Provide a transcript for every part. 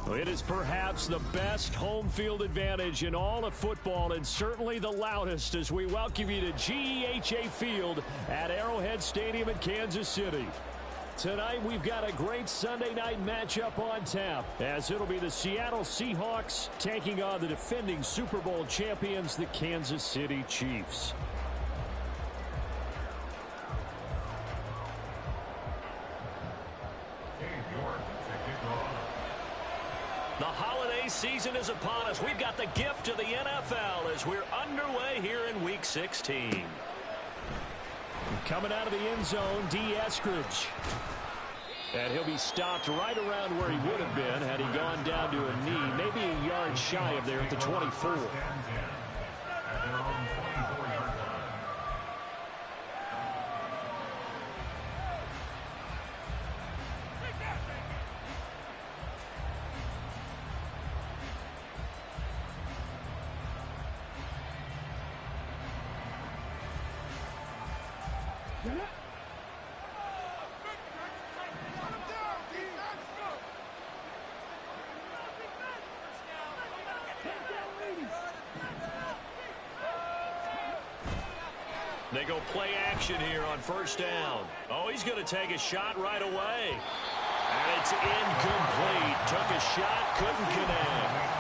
It is perhaps the best home field advantage in all of football, and certainly the loudest, as we welcome you to GEHA Field at Arrowhead Stadium in Kansas City. Tonight we've got a great Sunday night matchup on tap, as it'll be the Seattle Seahawks taking on the defending Super Bowl champions, the Kansas City Chiefs. The holiday season is upon us. We've got the gift of the NFL as we're underway here in Week 16. Coming out of the end zone, D. Eskridge. And he'll be stopped right around where he would have been had he gone down to a knee, maybe a yard shy of there at the 24. They go play action here on first down. Oh, he's going to take a shot right away. And it's incomplete. Took a shot, couldn't connect.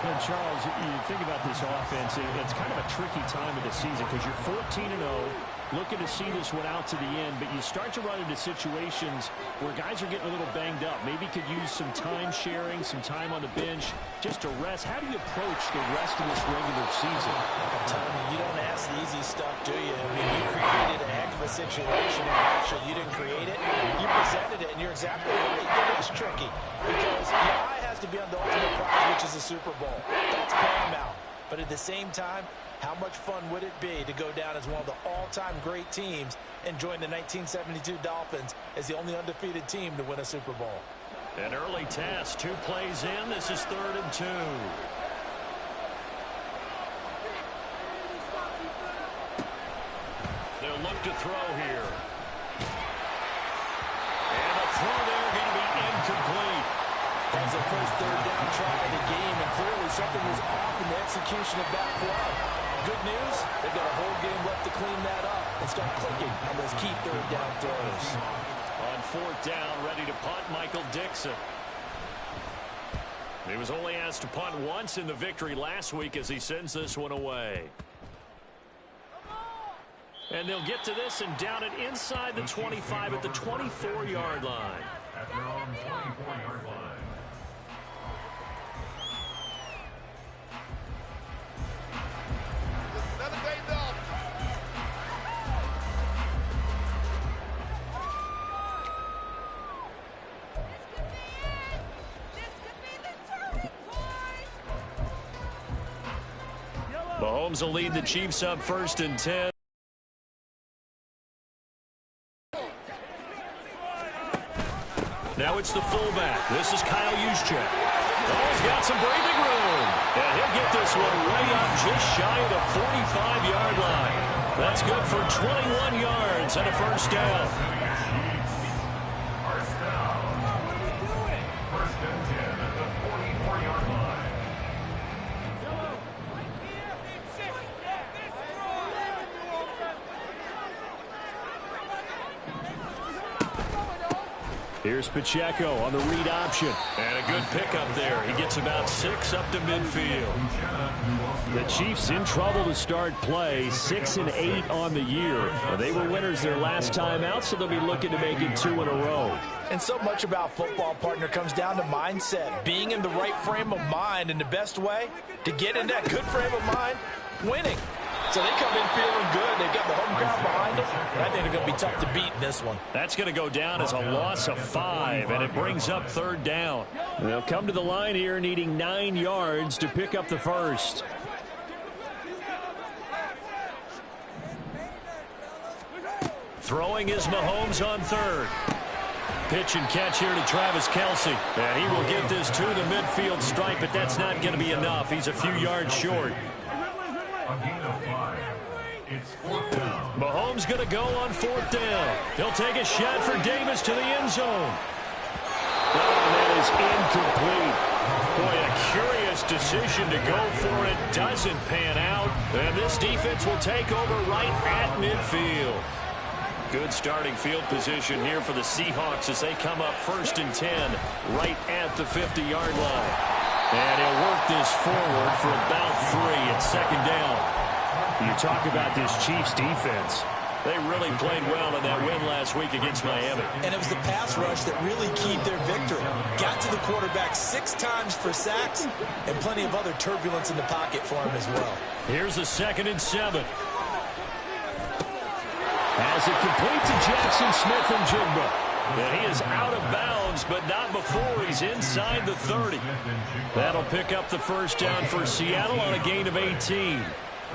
And Charles, you think about this offense, it's kind of a tricky time of the season because you're 14-0, looking to see this one out to the end, but you start to run into situations where guys are getting a little banged up. Maybe could use some time sharing, some time on the bench just to rest. How do you approach the rest of this regular season? I'm telling you, you don't ask the easy stuff, do you? I mean, you created a heck of a situation, and actually you didn't create it. You presented it, and you're exactly right. It is tricky because your eye has to be on the ultimate prize, which is the Super Bowl. That's paramount. But at the same time, how much fun would it be to go down as one of the all-time great teams and join the 1972 Dolphins as the only undefeated team to win a Super Bowl? An early test, 2 plays in. This is 3rd and 2. They'll look to throw here. And the throw there going to be incomplete. That's the first 3rd down try of the game, and clearly something was off in the execution of that play. Good news, they've got a whole game left to clean that up and start clicking on those key 3rd down throws. On 4th down, ready to punt, Michael Dixon. He was only asked to punt once in the victory last week as he sends this one away. And they'll get to this and down it inside the 25 at the 24-yard line. At their own 24-yard line. Mahomes will lead the Chiefs up 1st and 10. Now it's the fullback. This is Kyle Juszczyk. Oh, he's got some breathing room. And he'll get this one way up just shy of the 45-yard line. That's good for 21 yards and a 1st down. Here's Pacheco on the read option. And a good pickup there. He gets about 6 up to midfield. The Chiefs in trouble to start play. 6-8 on the year. They were winners their last time out, so they'll be looking to make it 2 in a row. And so much about football, partner, comes down to mindset. Being in the right frame of mind, and the best way to get in that good frame of mind, winning. So they come in feeling good. They've got the home crowd behind them. And I think they're going to be tough to beat in this one. That's going to go down as a loss of 5, and it brings up 3rd down. They'll come to the line here needing 9 yards to pick up the 1st. Throwing is Mahomes on 3rd. Pitch and catch here to Travis Kelce. And he will get this to the midfield stripe, but that's not going to be enough. He's a few yards short. A gain of 5. It's 4th down. Mahomes going to go on 4th down. He'll take a shot for Davis to the end zone. And that is incomplete. Boy, a curious decision to go for it. Doesn't pan out. And this defense will take over right at midfield. Good starting field position here for the Seahawks as they come up 1st and 10 right at the 50-yard line. And he'll work this forward for about 3 at 2nd down. You talk about this Chiefs defense. They really played well in that win last week against Miami. And it was the pass rush that really keyed their victory. Got to the quarterback 6 times for sacks and plenty of other turbulence in the pocket for him as well. Here's a 2nd and 7. As it complete to Jackson Smith-Njigba. And he is out of bounds, but not before he's inside the 30. That'll pick up the 1st down for Seattle on a gain of 18.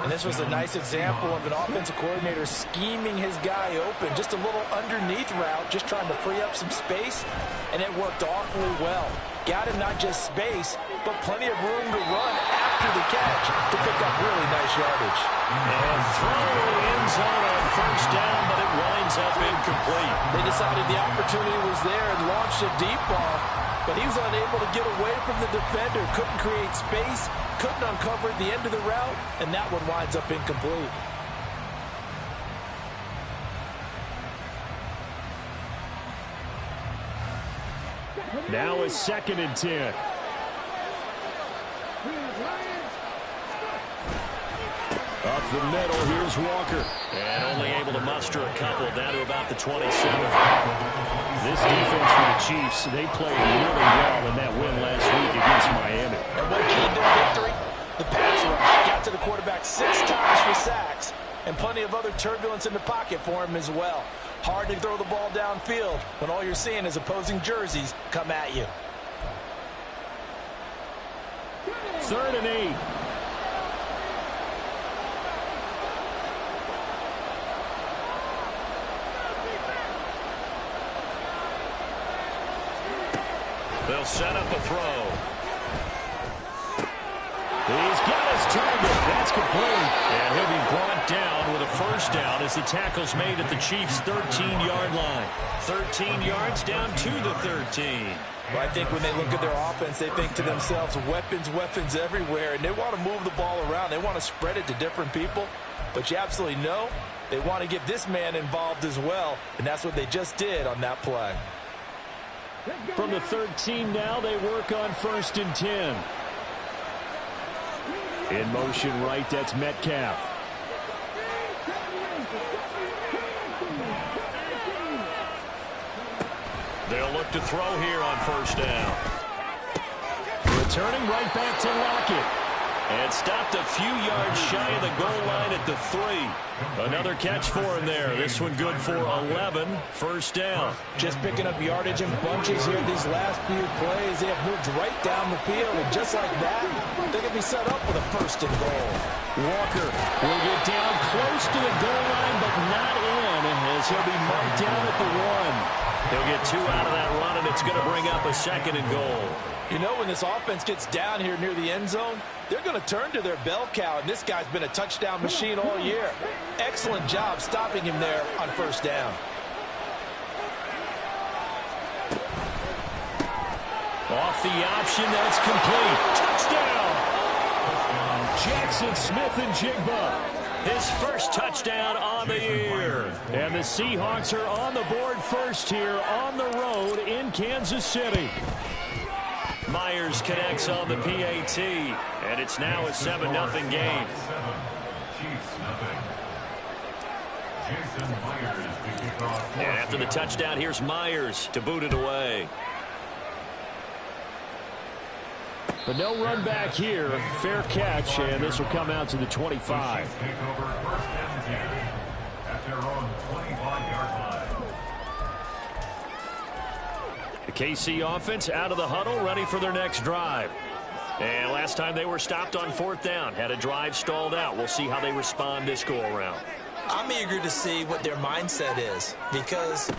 And this was a nice example of an offensive coordinator scheming his guy open. Just a little underneath route, just trying to free up some space, and it worked awfully well. Got him not just space, but plenty of room to run after the catch to pick up really nice yardage. And throw end zone on 1st down, but it winds up incomplete. They decided the opportunity was there and launched a deep ball, but he was unable to get away from the defender. Couldn't create space, couldn't uncover the end of the route, and that one winds up incomplete. Now a 2nd and 10. Up the middle, here's Walker. And only able to muster a couple down to about the 27. This defense for the Chiefs, they played really well in that win last week against Miami. And what keyed their victory? The pass rush. Got to the quarterback 6 times for sacks, and plenty of other turbulence in the pocket for him as well. Hard to throw the ball downfield when all you're seeing is opposing jerseys come at you. 3rd and 8. They'll set up a throw. He's got his target. That's complete. And he'll be brought down with a 1st down as the tackle's made at the Chiefs' 13-yard line. 13 yards down to the 13. Well, I think when they look at their offense, they think to themselves, weapons, weapons everywhere, and they want to move the ball around. They want to spread it to different people. But you absolutely know they want to get this man involved as well, and that's what they just did on that play. From the 13 now, they work on 1st and 10. In motion right, that's Metcalf. They'll look to throw here on 1st down. Returning right back to Lockett. And stopped a few yards shy of the goal line at the 3. Another catch for him there. This one good for 11. 1st down. Just picking up yardage in bunches here these last few plays. They have moved right down the field, and just like that, they can be set up with a 1st and goal. Walker will get down close to the goal line, but not in, as he'll be marked down at the 1. He'll get 2 out of that run, and it's going to bring up a 2nd and goal. You know, when this offense gets down here near the end zone, they're going to turn to their bell cow, and this guy's been a touchdown machine all year. Excellent job stopping him there on 1st down. Off the option, that's complete. Touchdown! Jackson Smith-Njigba. His 1st touchdown on the year. And the Seahawks are on the board first here on the road in Kansas City. Myers connects on the PAT, and it's now a 7-0 game. And after the touchdown, here's Myers to boot it away. But no run back here. Fair catch, and this will come out to the 25. The KC offense out of the huddle, ready for their next drive. And last time they were stopped on 4th down, had a drive stalled out. We'll see how they respond this go-around. I'm eager to see what their mindset is, because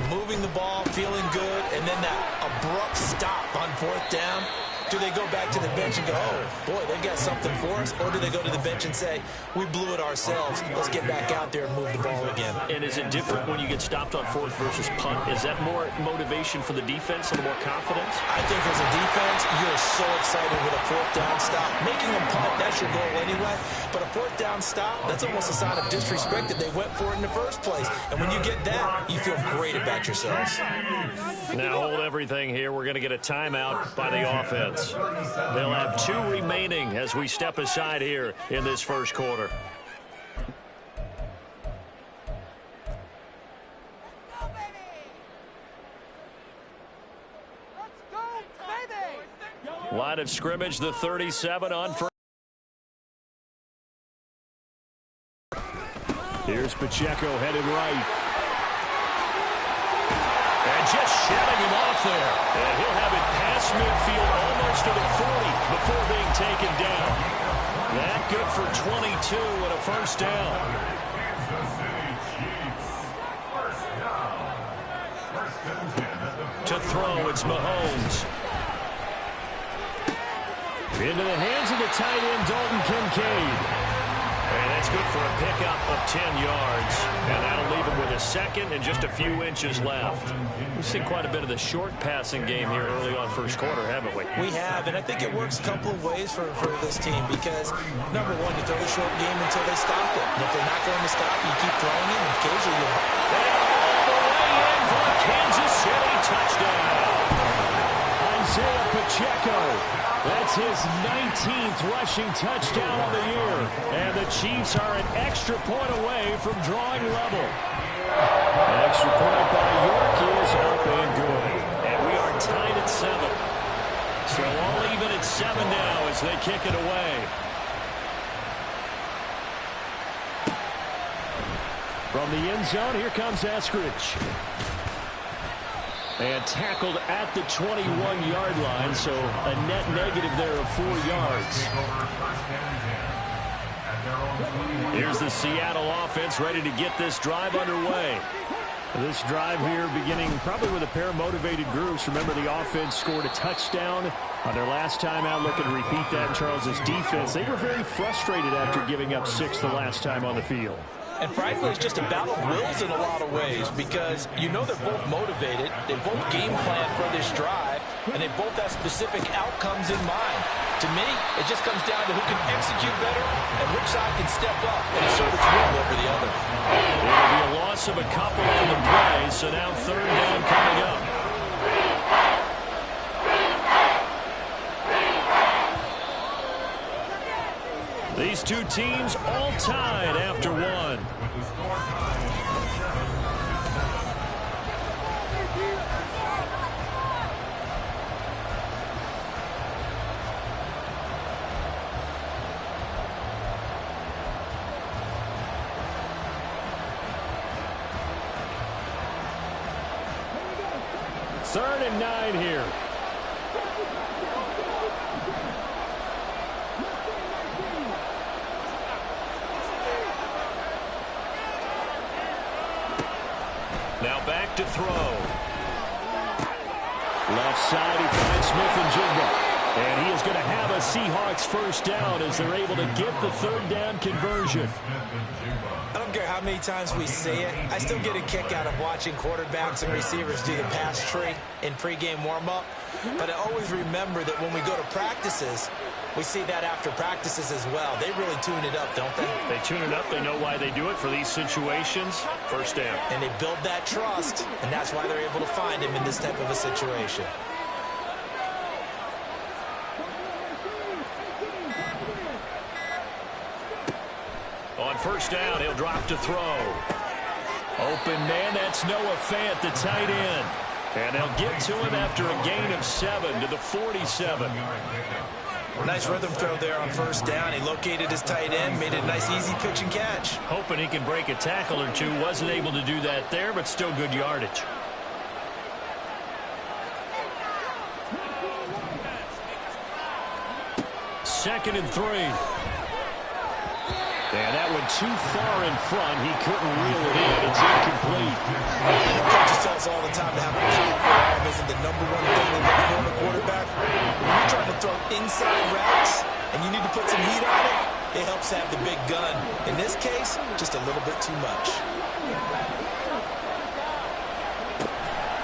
moving the ball, feeling good, and then that abrupt stop on 4th down, Do they go back to the bench and go, oh, boy, they've got something for us? Or do they go to the bench and say, we blew it ourselves. Let's get back out there and move the ball again. And is it different when you get stopped on fourth versus punt? Is that more motivation for the defense, a little more confidence? I think as a defense, you're so excited with a fourth down stop. Making them punt, that's your goal anyway. But a fourth down stop, that's almost a sign of disrespect that they went for it in the first place. And when you get that, you feel great about yourselves. Now hold everything here. We're going to get a timeout by the offense. They'll have 2 remaining as we step aside here in this first quarter. Line of scrimmage, the 37 on first. Here's Pacheco headed right. And just shedding him off there. And he'll have it past midfield almost to the 40 before being taken down. That good for 22 and a first down. To throw, it's Mahomes. Into the hands of the tight end, Dalton Kincaid. And that's good for a pickup of 10 yards. And that'll leave him with a second and just a few inches left. We've seen quite a bit of the short passing game here early on first quarter, haven't we? We have, and I think it works a couple of ways for this team because, number one, you throw the short game until they stop it. And if they're not going to stop, you keep throwing it, and occasionally you... All the way in for a Kansas City touchdown. Isaiah Pacheco. That's his 19th rushing touchdown of the year. And the Chiefs are an extra point away from drawing level. An extra point by York is up and good. And we are tied at 7. So all even at 7 now as they kick it away. From the end zone, here comes Eskridge. And tackled at the 21-yard line, so a net negative there of 4 yards. Here's the Seattle offense ready to get this drive underway. This drive here beginning probably with a pair of motivated groups. Remember, the offense scored a touchdown on their last time out. Looking to repeat that in Charles's defense. They were very frustrated after giving up 6 the last time on the field. And frankly, it's just a battle of wills in a lot of ways because you know they're both motivated, they both game plan for this drive, and they both have specific outcomes in mind. To me, it just comes down to who can execute better and which side can step up and assert its will over the other. It'll be a loss of a couple on the play, so now third down coming up. These two teams all tied after one. Third and 9 here. Now back to throw. Left side, he finds Smith-Njigba. And he is going to have a Seahawks first down as they're able to get the third down conversion. I don't care how many times we say it, I still get a kick out of watching quarterbacks and receivers do the pass tree in pregame warm-up. But I always remember that when we go to practices, we see that after practices as well. They really tune it up, don't they? They tune it up. They know why they do it for these situations. First down. And they build that trust, and that's why they're able to find him in this type of a situation. On first down, he'll drop to throw. Open man, that's Noah Fant, the tight end. And they'll get to him after a gain of 7 to the 47. Nice rhythm throw there on first down. He located his tight end, made it a nice easy pitch and catch. Hoping he can break a tackle or two. Wasn't able to do that there, but still good yardage. Second and 3. And that went too far in front. He couldn't reel it in. It's incomplete. Coaches tell us all the time to have a powerful arm isn't the #1 thing they look for in a quarterback. When you're trying to throw inside routes and you need to put some heat on it, it helps have the big gun. In this case, just a little bit too much.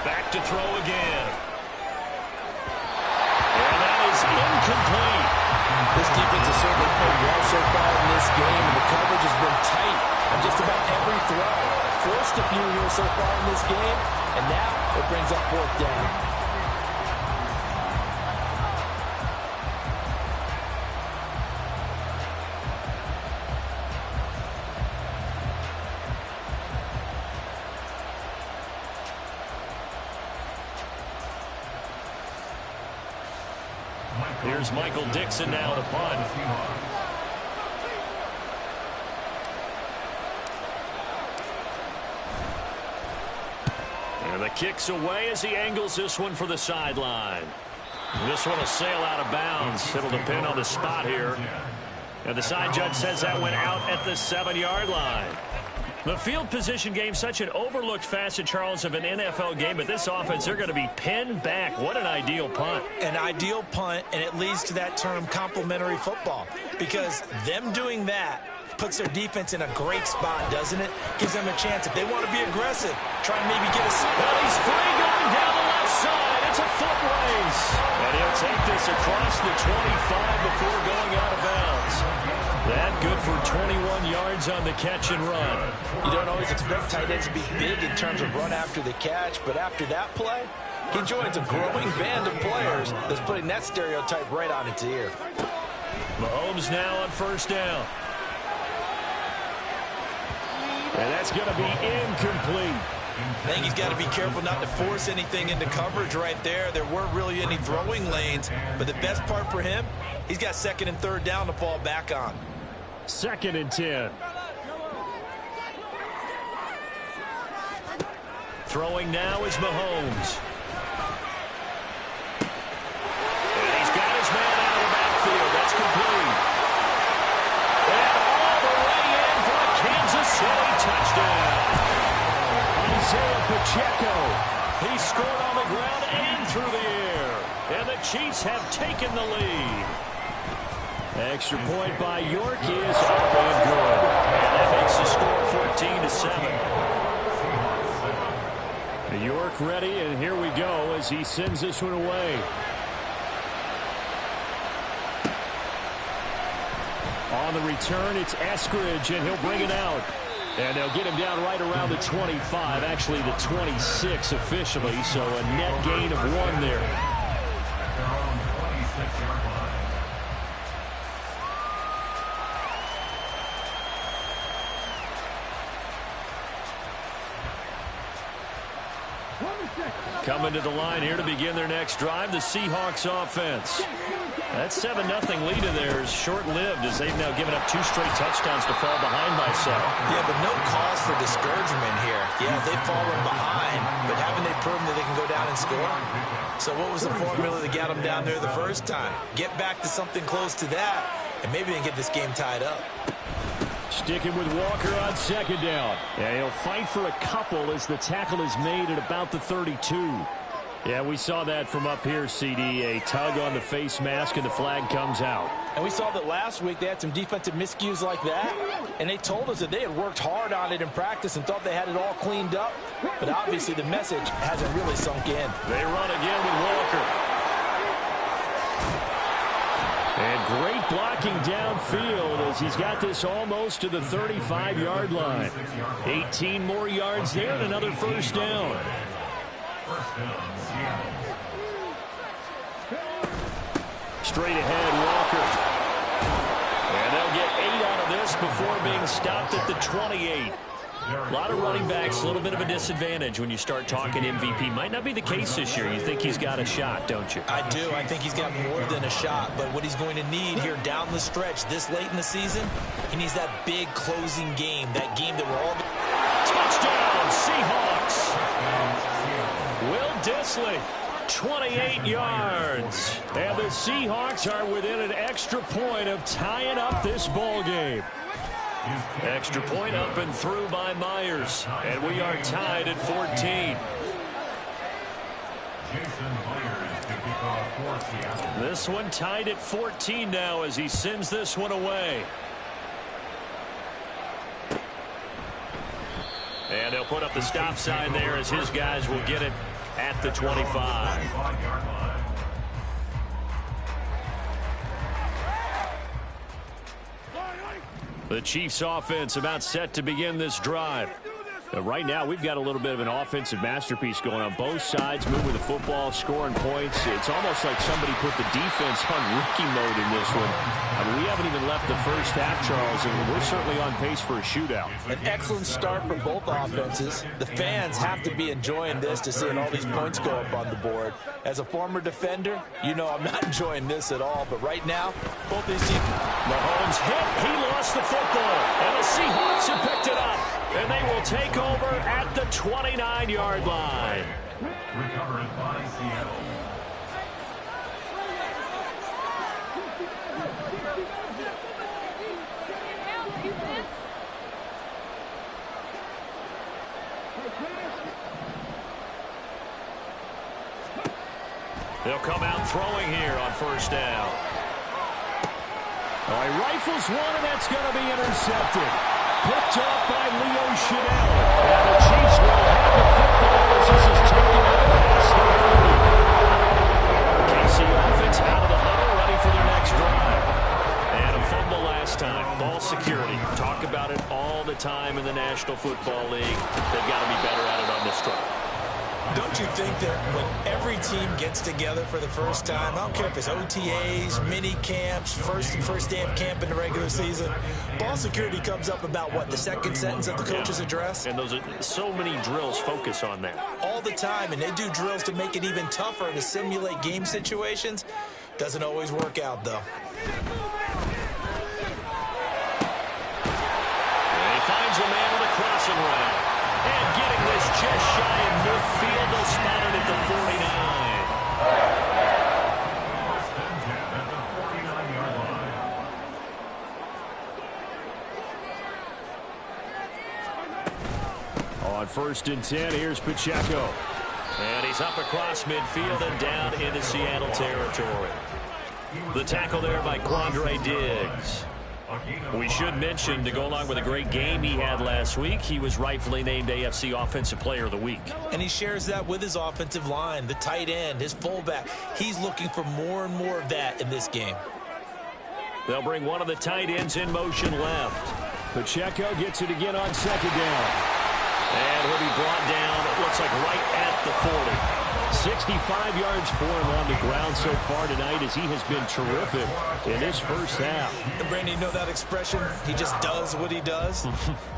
Back to throw again. And that is incomplete. This defense has certainly played well so far in this game, and the coverage has been tight on just about every throw. Forced a few here so far in this game, and now it brings up 4th down. Here's Michael Dixon now to punt. And the kick's away as he angles this one for the sideline. This one will sail out of bounds. It'll depend on the spot here. And the side judge says that went out at the 7-yard line. The field position game, such an overlooked facet, Charles, of an NFL game, but this offense, they're going to be pinned back. What an ideal punt. An ideal punt, and it leads to that term complementary football, because them doing that puts their defense in a great spot, doesn't it? Gives them a chance. If they want to be aggressive, try and maybe get a spot. Well, he's free going down the left side. It's a foot race. And he'll take this across the 25 before going out of bounds. That good for 21 yards on the catch and run. You don't always expect tight ends to be big in terms of run after the catch, but after that play, he joins a growing band of players that's putting that stereotype right on its ear. Mahomes now on 1st down. And that's going to be incomplete. I think he's got to be careful not to force anything into coverage right there. There weren't really any throwing lanes, but the best part for him, he's got 2nd and 3rd down to fall back on. 2nd and 10. Throwing now is Mahomes. And he's got his man out of the backfield. That's complete. And all the way in for a Kansas City touchdown. Isaiah Pacheco. He scored on the ground and through the air. And the Chiefs have taken the lead. Extra point by York is up and good. And that makes the score 14-7. York ready, and here we go as he sends this one away. On the return, it's Eskridge, and he'll bring it out. And they'll get him down right around the 25, actually the 26 officially, so a net gain of 1 there. Coming to the line here to begin their next drive, the Seahawks offense. That 7-0 lead of theirs short-lived as they've now given up 2 straight touchdowns to fall behind by 7. Yeah, but no cause for discouragement here. Yeah, they've fallen behind, but haven't they proven that they can go down and score? So what was the formula that got them down there the first time? Get back to something close to that, and maybe they can get this game tied up. Sticking with Walker on 2nd down. Yeah, he'll fight for a couple as the tackle is made at about the 32. Yeah, we saw that from up here, CD. A tug on the face mask, and the flag comes out. And we saw that last week they had some defensive miscues like that, and they told us that they had worked hard on it in practice and thought they had it all cleaned up. But obviously the message hasn't really sunk in. They run again with Walker. And great blocking downfield as he's got this almost to the 35-yard line. 18 more yards there and another 1st down. Straight ahead, Walker. And they'll get 8 out of this before being stopped at the 28. A lot of running backs, a little bit of a disadvantage when you start talking MVP. Might not be the case this year. You think he's got a shot, don't you? I do. I think he's got more than a shot. But what he's going to need here down the stretch this late in the season, he needs that big closing game, that game that we're all... Touchdown, Seahawks. Will Dissly, 28 yards. And the Seahawks are within an extra point of tying up this ball game. Extra point up and through by Myers. And we are tied at 14. This one tied at 14 now as he sends this one away. And they'll put up the stop sign there as his guys will get it at the 25. The Chiefs offense about set to begin this drive. Right now, we've got a little bit of an offensive masterpiece going on. Both sides moving the football, scoring points. It's almost like somebody put the defense on rookie mode in this one. I mean, we haven't even left the first half, Charles, and we're certainly on pace for a shootout. An excellent start for both offenses. The fans have to be enjoying this to seeing all these points go up on the board. As a former defender, you know I'm not enjoying this at all. But right now, both these teams... Mahomes hit. He lost the football. And the Seahawks have picked it up. And they will take over at the 29-yard line. Recovered by Seattle. They'll come out throwing here on first down. All right, rifles one, and that's going to be intercepted. Picked up by Leo Chanel. And the Chiefs will have the football as this is taken out past the 30. KC offense out of the huddle, ready for their next drive. And a fumble last time. Ball security. Talk about it all the time in the National Football League. They've got to be better at it on this drive. Don't you think that when every team gets together for the first time, I don't care if it's OTAs, mini camps, first day of camp in the regular season, ball security comes up about, what, the second sentence of the coach's address? And those are so many drills focus on that. All the time, and they do drills to make it even tougher to simulate game situations. Doesn't always work out, though. And he finds a man on the crossing route. And getting this just shy of midfield, they'll spot it at the 49. On 1st and 10, here's Pacheco. And he's up across midfield and down into Seattle territory. The tackle there by Quandre Diggs. We should mention, to go along with a great game he had last week, he was rightfully named AFC Offensive Player of the Week. And he shares that with his offensive line, the tight end, his fullback. He's looking for more and more of that in this game. They'll bring one of the tight ends in motion left. Pacheco gets it again on 2nd down. And he'll be brought down, it looks like right at the 40. 65 yards for him on the ground so far tonight as he has been terrific in this first half. And Brandon, you know that expression, he just does what he does?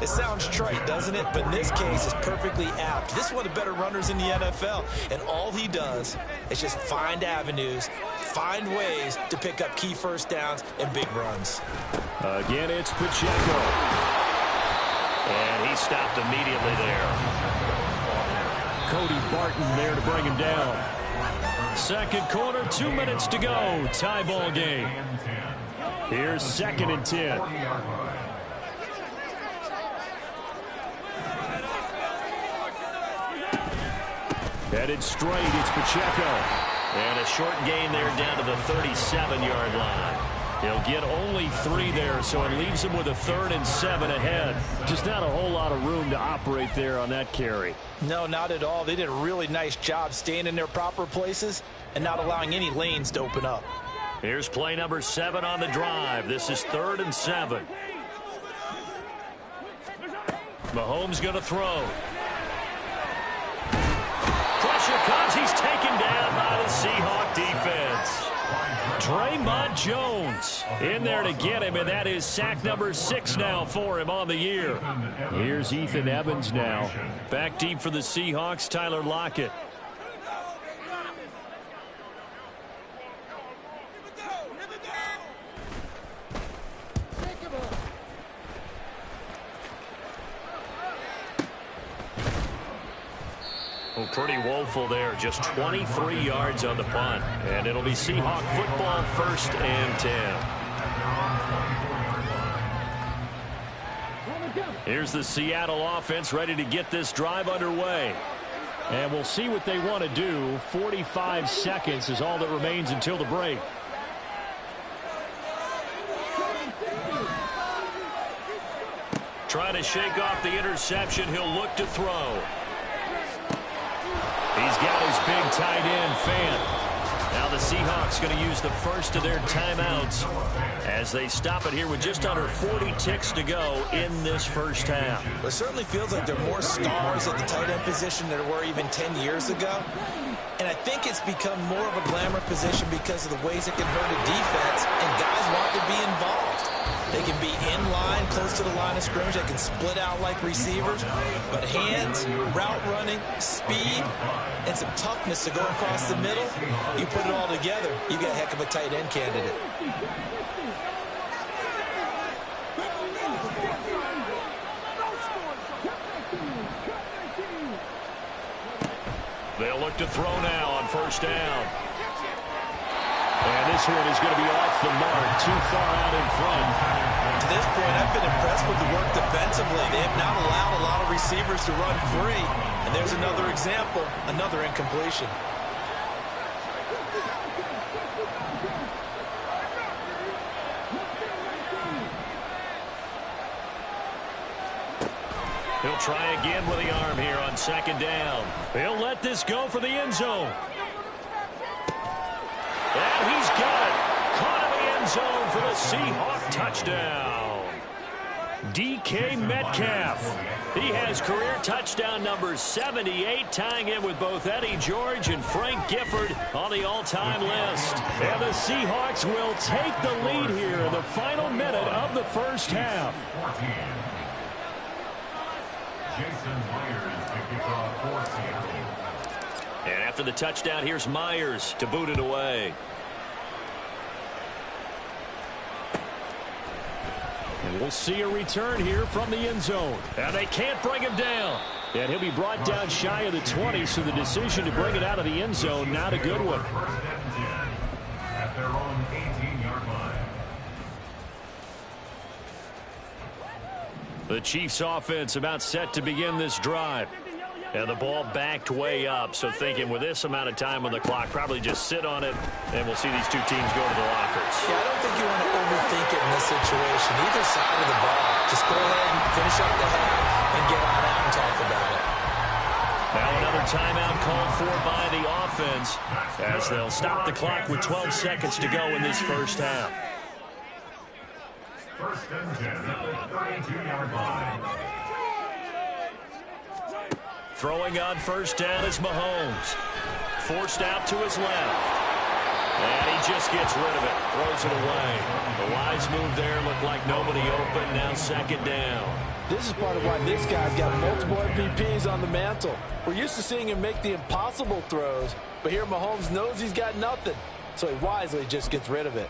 It sounds trite, doesn't it? But in this case, it's perfectly apt. This is one of the better runners in the NFL, and all he does is just find avenues, find ways to pick up key first downs and big runs. Again, it's Pacheco. And he stopped immediately there. Cody Barton there to bring him down. Second quarter, 2 minutes to go. Tie ball game. Here's 2nd and 10. Headed straight, it's Pacheco. And a short gain there down to the 37-yard line. He'll get only 3 there, so it leaves him with a 3rd and 7 ahead. Just not a whole lot of room to operate there on that carry. No, not at all. They did a really nice job staying in their proper places and not allowing any lanes to open up. Here's play number 7 on the drive. This is 3rd and 7. Mahomes going to throw. Pressure comes. He's taken down by the Seahawk defense. Draymond Jones in there to get him, and that is sack number 6 now for him on the year. Here's Ethan Evans now. Back deep for the Seahawks, Tyler Lockett. Well, pretty woeful there. Just 23 yards on the punt. And it'll be Seahawk football, 1st and 10. Here's the Seattle offense ready to get this drive underway. And we'll see what they want to do. 45 seconds is all that remains until the break. Trying to shake off the interception. He'll look to throw. He's got his big tight end, Fant. Now the Seahawks going to use the first of their timeouts as they stop it here with just under 40 ticks to go in this first half. It certainly feels like there are more stars at the tight end position than there were even 10 years ago. And I think it's become more of a glamour position because of the ways it can hurt a defense, and guys want to be involved. They can be in line, close to the line of scrimmage. They can split out like receivers. But hands, route running, speed, and some toughness to go across the middle, you put it all together, you got a heck of a tight end candidate. They'll look to throw now on first down. And this one is going to be off the mark, too far out in front. To this point, I've been impressed with the work defensively. They have not allowed a lot of receivers to run free. And there's another example, another incompletion. He'll try again with the arm here on second down. He'll let this go for the end zone. And he's got it. Caught in the end zone for the Seahawk touchdown. DK Metcalf. He has career touchdown number 78, tying in with both Eddie George and Frank Gifford on the all-time list. And the Seahawks will take the lead here in the final minute of the first half. And after the touchdown, here's Myers to boot it away. And we'll see a return here from the end zone. And they can't bring him down. And he'll be brought down shy of the 20, so the decision to bring it out of the end zone, not a good one. At their own 18-yard line. The Chiefs offense about set to begin this drive. And the ball backed way up, so thinking with this amount of time on the clock, probably just sit on it, and we'll see these two teams go to the lockers. Yeah, I don't think you want to overthink it in this situation. Either side of the ball. Just go ahead and finish up the half and get on out and talk about it. Now another timeout called for by the offense as they'll stop the clock with 12 seconds to go in this first half. First and 10 at the 32-yard line. Throwing on first down is Mahomes. Forced out to his left. And he just gets rid of it. Throws it away. The wise move there. Looked like nobody open. Now second down. This is part of why this guy's got multiple MVPs on the mantle. We're used to seeing him make the impossible throws, but here Mahomes knows he's got nothing, so he wisely just gets rid of it.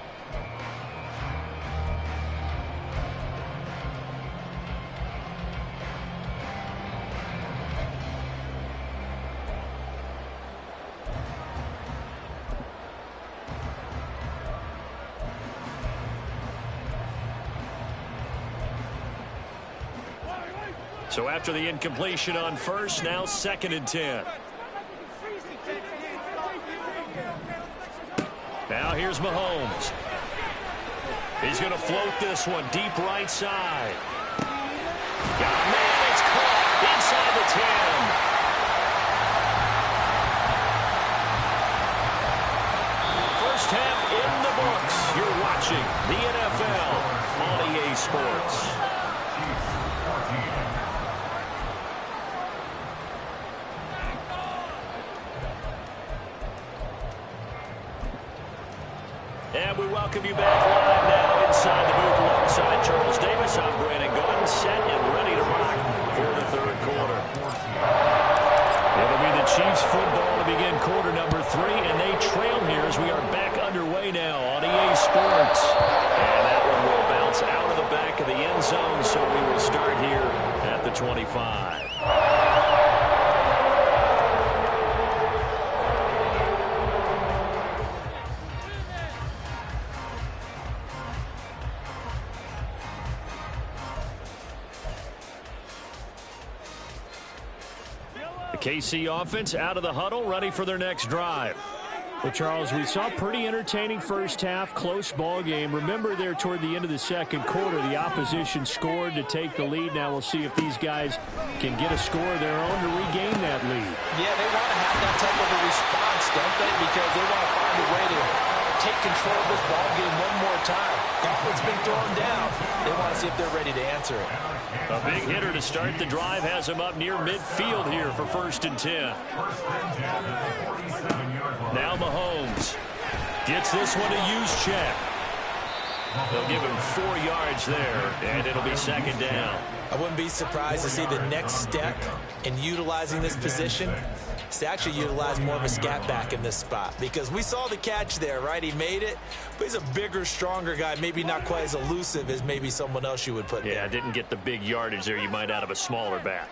So after the incompletion on first, now second and 10. Now here's Mahomes. He's going to float this one deep right side. Oh, man, it's caught inside the 10. First half in the books. You're watching the NFL on EA Sports. And we welcome you back live now inside the booth alongside Charles Davis. I'm Brandon Gordon, set and ready to rock for the third quarter. It'll be the Chiefs football to begin quarter number 3, and they trail here as we are back underway now on EA Sports. And that one will bounce out of the back of the end zone, so we will start here at the 25. KC offense out of the huddle, ready for their next drive. Well, Charles, we saw pretty entertaining first half, close ball game. Remember there toward the end of the second quarter, the opposition scored to take the lead. Now we'll see if these guys can get a score of their own to regain that lead. Yeah, they want to have that type of a response, don't they? Because they want to find a way to take control of this ball game one more time. Gauntlet's been thrown down. They want to see if they're ready to answer it. A big hitter to start the drive has him up near midfield here for 1st and 10. Now Mahomes gets this one to use check. They'll give him 4 yards there, and it'll be 2nd down. I wouldn't be surprised to see the next step in utilizing this position is to actually utilize more of a scat back in this spot, because we saw the catch there, right? He made it, but he's a bigger, stronger guy, maybe not quite as elusive as maybe someone else you would put there. Yeah, didn't get the big yardage there you might out of a smaller back.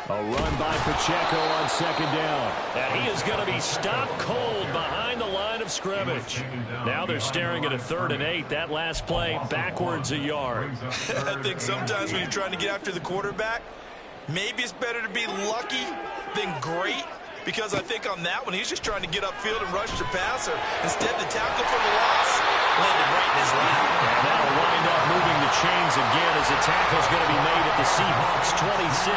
A run by Pacheco on 2nd down. And he is going to be stopped cold behind the line of scrimmage. Now they're staring at a 3rd and 8. That last play backwards a yard. I think sometimes when you're trying to get after the quarterback, maybe it's better to be lucky than great, because I think on that one, he's just trying to get upfield and rush the passer. Instead, the tackle for the loss landed right in his lap. And that'll wind up moving the chains again as the tackle's going to be made at the Seahawks 26.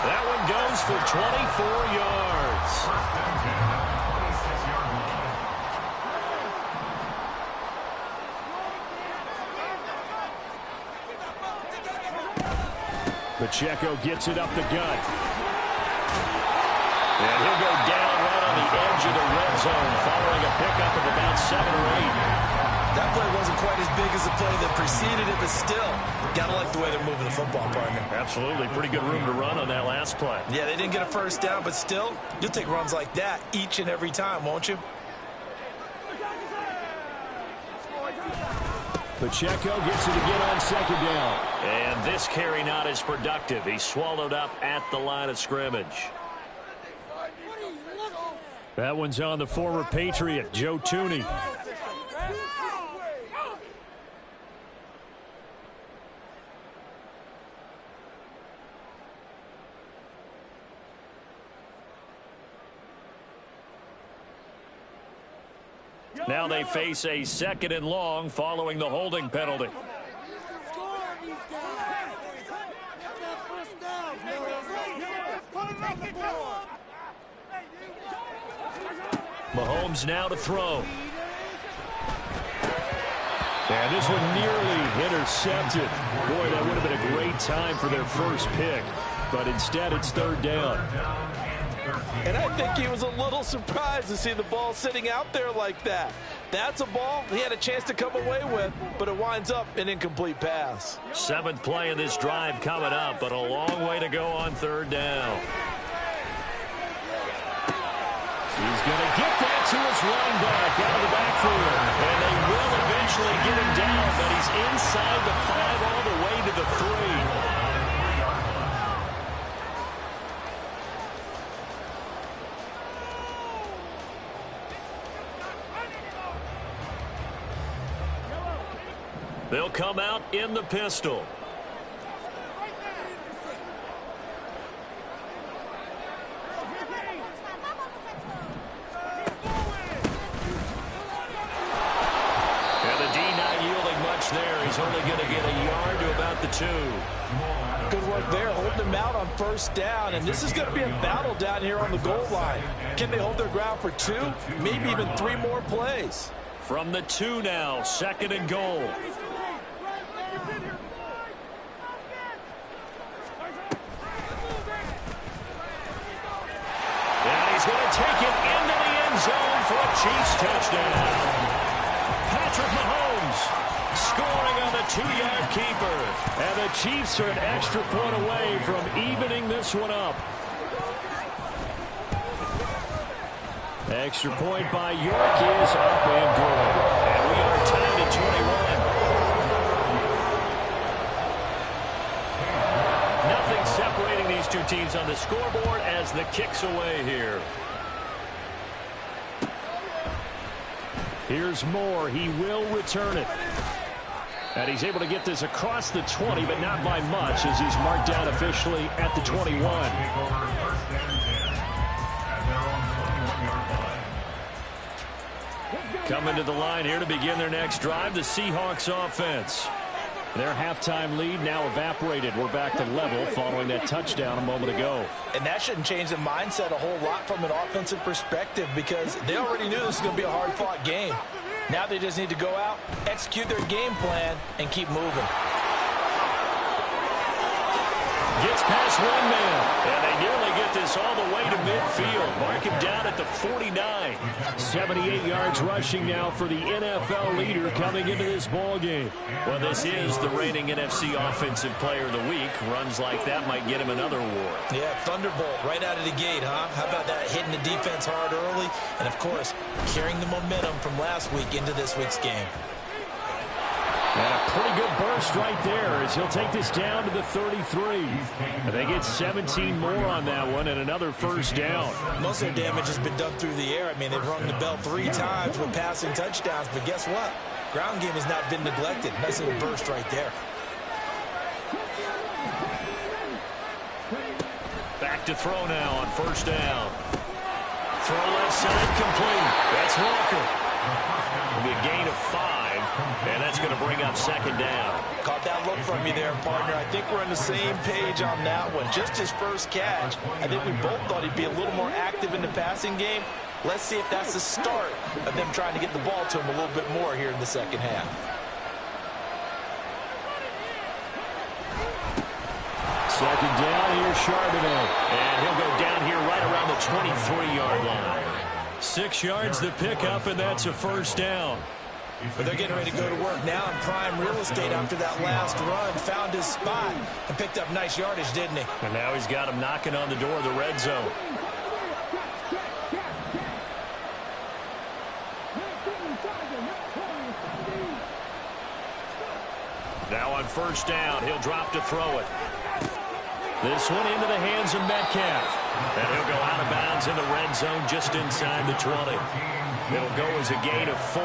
That one goes for 24 yards. Pacheco gets it up the gut. And he'll go down right on the edge of the red zone following a pickup of about 7 or 8. That play wasn't quite as big as the play that preceded it, but still, gotta like the way they're moving the football, partner. Absolutely. Pretty good room to run on that last play. Yeah, they didn't get a 1st down, but still, you'll take runs like that each and every time, won't you? Pacheco gets it again on 2nd down. And this carry not as productive. He's swallowed up at the line of scrimmage. That one's on the former Patriot, Joe Tooney. Now they face a 2nd and long following the holding penalty. Mahomes now to throw. And this one nearly intercepted. Boy, that would have been a great time for their first pick. But instead, it's 3rd down. And I think he was a little surprised to see the ball sitting out there like that. That's a ball he had a chance to come away with, but it winds up an incomplete pass. 7th play of this drive coming up, but a long way to go on 3rd down. He's going to get that to his running back out of the backfield. And they will eventually get him down, but he's inside the 5 all the way to the 3. They'll come out in the pistol. And the D not yielding much there. He's only going to get a yard to about the 2. Good work there, holding them out on 1st down, and this is going to be a battle down here on the goal line. Can they hold their ground for 2, maybe even 3 more plays? From the 2 now, 2nd and goal. And he's going to take it into the end zone for a Chiefs touchdown. Patrick Mahomes scoring on the 2-yard keeper. And the Chiefs are an extra point away from evening this one up. Extra point by York is up and good. And we are tied at 21. Nothing separating these two teams on the scoreboard as the kick's away here. Here's Moore. He will return it. And he's able to get this across the 20, but not by much, as he's marked down officially at the 21. Coming to the line here to begin their next drive, the Seahawks offense. Their halftime lead now evaporated. We're back to level following that touchdown a moment ago. And that shouldn't change the mindset a whole lot from an offensive perspective, because they already knew this was going to be a hard-fought game. Now they just need to go out, execute their game plan, and keep moving. Gets past one man, and they nearly get this all the way to midfield. Mark him down at the 49. 78 yards rushing now for the NFL leader coming into this ball game. Well, this is the reigning NFC Offensive Player of the Week. Runs like that might get him another award. Yeah, Thunderbolt right out of the gate, huh? How about that, hitting the defense hard early, and, of course, carrying the momentum from last week into this week's game. And a pretty good burst right there as he'll take this down to the 33. And they get 17 more on that one and another first down. Most of the damage has been done through the air. I mean, they've rung the bell 3 times with passing touchdowns. But guess what? Ground game has not been neglected. Nice little burst right there. Back to throw now on first down. Throw left side complete. That's Walker. It'll be a gain of 5, and that's going to bring up second down. Caught that look from you there, partner. I think we're on the same page on that one. Just his first catch. I think we both thought he'd be a little more active in the passing game. Let's see if that's the start of them trying to get the ball to him a little bit more here in the second half. Second down, here's Charbonnet. And he'll go down here right around the 23-yard line. 6 yards to pick up, and that's a first down. But they're getting ready to go to work now in prime real estate after that last run. Found his spot and picked up nice yardage, didn't he? And now he's got him knocking on the door of the red zone. Now on first down, he'll drop to throw it. This one into the hands of Metcalf. And he'll go out of bounds in the red zone just inside the 20. It'll go as a gain of 4,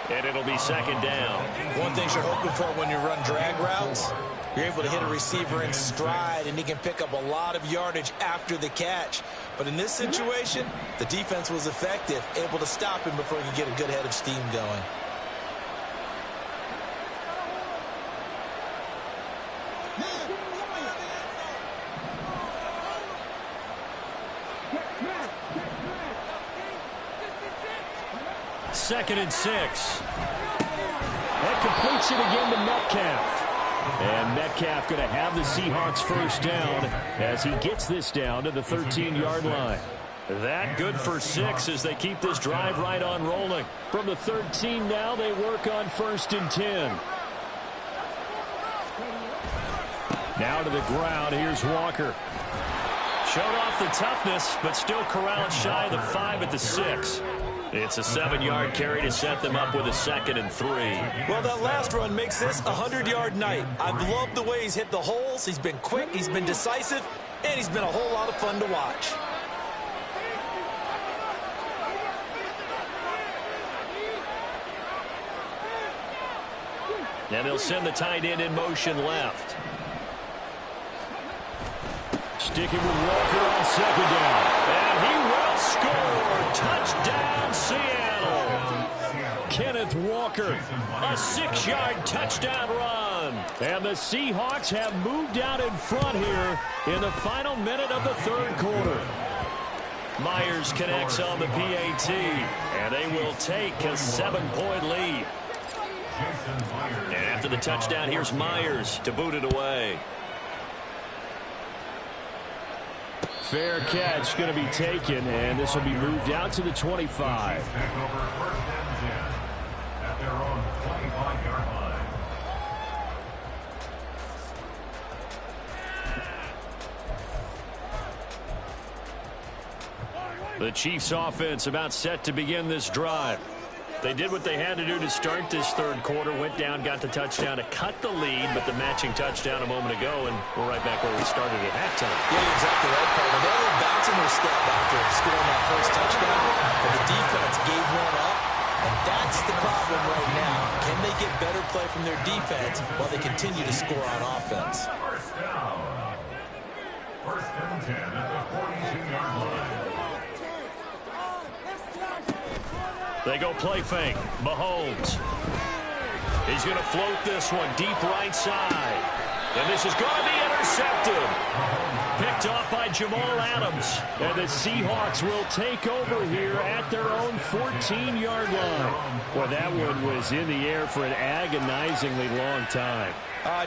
and it'll be second down. One thing you're hoping for when you run drag routes, you're able to hit a receiver in stride, and he can pick up a lot of yardage after the catch. But in this situation, the defense was effective, able to stop him before he could get a good head of steam going. Second and 6. That completes it again to Metcalf. And Metcalf going to have the Seahawks first down as he gets this down to the 13-yard line. That good for 6 as they keep this drive right on rolling. From the 13 now, they work on first and 10. Now to the ground, here's Walker. Showed off the toughness, but still corralled shy of the 5 at the 6. It's a 7-yard carry to set them up with a second and 3. Well, that last run makes this a 100-yard night. I've loved the way he's hit the holes. He's been quick, he's been decisive, and he's been a whole lot of fun to watch. And they'll send the tight end in motion left. Sticking with Walker on second down. And he will score. Touchdown, Seattle. Kenneth Walker, a 6-yard touchdown run. And the Seahawks have moved out in front here in the final minute of the third quarter. Myers connects on the PAT, and they will take a 7-point lead. And after the touchdown, here's Myers to boot it away. Fair catch going to be taken, and this will be moved out to the 25. Back over first and 10 at their own 25-yard line. The Chiefs offense about set to begin this drive. They did what they had to do to start this third quarter, went down, got the touchdown to cut the lead, but the matching touchdown a moment ago, and we're right back where we started at halftime. Yeah, you're exactly right, partner. They were bouncing their step after scoring that first touchdown, but the defense gave one up, And that's the problem right now. Can they get better play from their defense while they continue to score on offense? First down. First and 10 at the 42-yard line. They go play fake. Mahomes. He's going to float this one deep right side. And this is going to be intercepted. Picked off by Jamal Adams. And the Seahawks will take over here at their own 14-yard line. Well, that one was in the air for an agonizingly long time.